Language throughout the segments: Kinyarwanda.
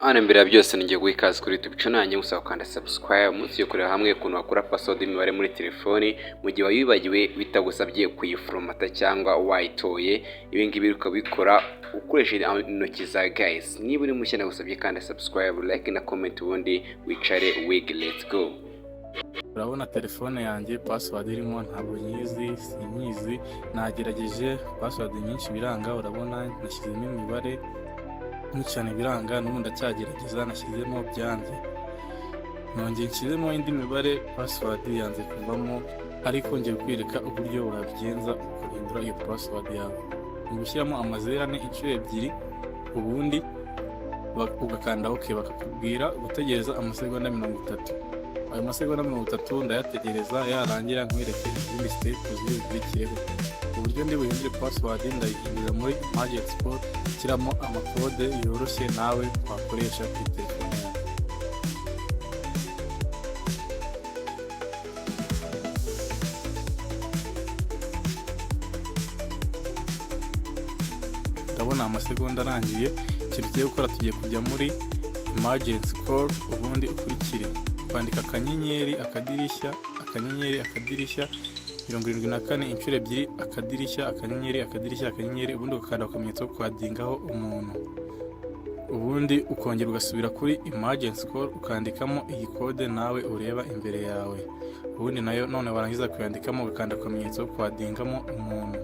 Hano mbere ya byose ngiye guha ikaze kuri YouTube channel yanjye, usaba gukanda subscribe munsi yo kureba hamwe ukuntu wakora password y'imibare muri telefoni mu gihe wayibagiwe bitagusabye kuyiforomata cyangwa wayitoye. Ibi ngibi ukabikora ukoresheje intoki za guys. Niba uri mushya nagusabye kandi subscribe, like na comment ubundi wicare wige. Let's go. Urabona telefone yanjye password irimo ntabwo nyizi, sinyizi, nagerageje password nyinshi biranga. Urabona nashyizemo imibare cyane biranga, n'ubu ndacyagerageza, nashyizemo byanze, nongeye nshyizemo indi mibare password yanze kuvamo, ariko ngiye kwereka uburyo wabigenza ukahindura iyo password yawe. Ni gushyiramo amazeru ane inshuro ebyiri, ubundi ugakanda OK, bakakubwira gutegereza amasegonda 30. Ayo masegonda 30 ndayategereza, yarangira nkwereke izindi step zikurikiyeho. Uburyo ndi buhindure password ndayihindura muri Magic Sport, kiramo amakode yoroshye nawe wakoresha kuri telefone yawe. Ndabona amasegonda arangiye. Ikintu tugiye gukora, tugiye kujya muri Magic Sport, ubundi ukurikire kwandika akanyenyeri akadirishya 74 inshuro ebyiri, akadirishya akanyenyeri, ubundi ukanda akamenyetso ko kwadingaho umuntu, ubundi ukongera ugasubira kuri emergency call ukandikamo iyi code nawe ureba imbere yawe, ubundi nayo none warangiza kuyandikamo ugakanda akamenyetso ko kwadingamo umuntu.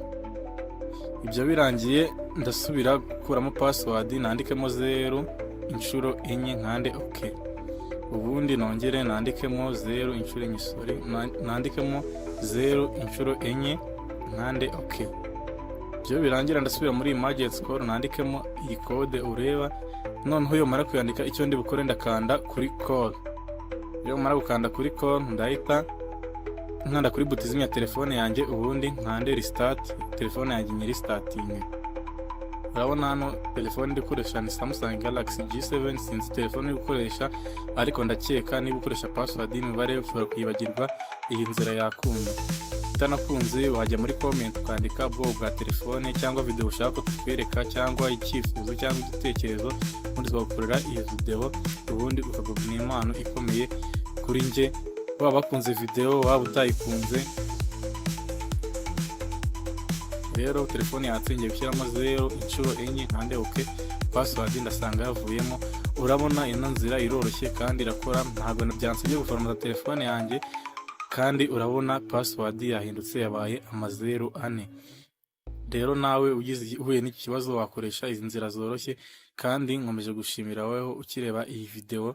Ibyo birangiye ndasubira gukuramo password, nandikemo 0 inshuro enye nkande OK, ubundi nongere nandikemo 0 inshuro enye, nandikemo 0 inshuro enye nkande OK. Byo birangira ndasubira muri emergency call, nandikemo iyi code ureba. Noneho iyo mara kuyandika, icyo ndi bukore ndakanda kuri call. Iyo mara gukanda kuri call, ndahita nkanda kuri buti zimya telefone yanjye, ubundi nkande restart telefone yanjye, ni restarting. Urabona hano telefone ndi gukoresha ni Samsung Galaxy G7, sinzi telefone ndi gukoresha, ariko ndakeka niba ukoresha password y'imibare ushobora kuyibagirwa, iyi nzira yakunda. Utanakunze wajya muri comment ukandika ubwoko bwa telefone cyangwa video ushaka ko tukwereka, cyangwa icyifuzo cyangwa igitekerezo, ubundi twagukorera iyo video, ubundi ukagubona impano ikomeye kuri nge, waba bakunze video waba utayikunze. Rero telefone yatsingiye gushyiramo 0 inshuro enye nkande OK, password ndasanga yavuyemo. Urabona ino nzira iroroshye kandi irakora, ntabwo byansabye guforomata telefone yanjye, kandi urabona password yahindutse yabaye amazeru ane. Rero nawe uhuye n'iki kibazo wakoresha izi nzira zoroshye, kandi nkomeje gushimira weho ukireba iyi video.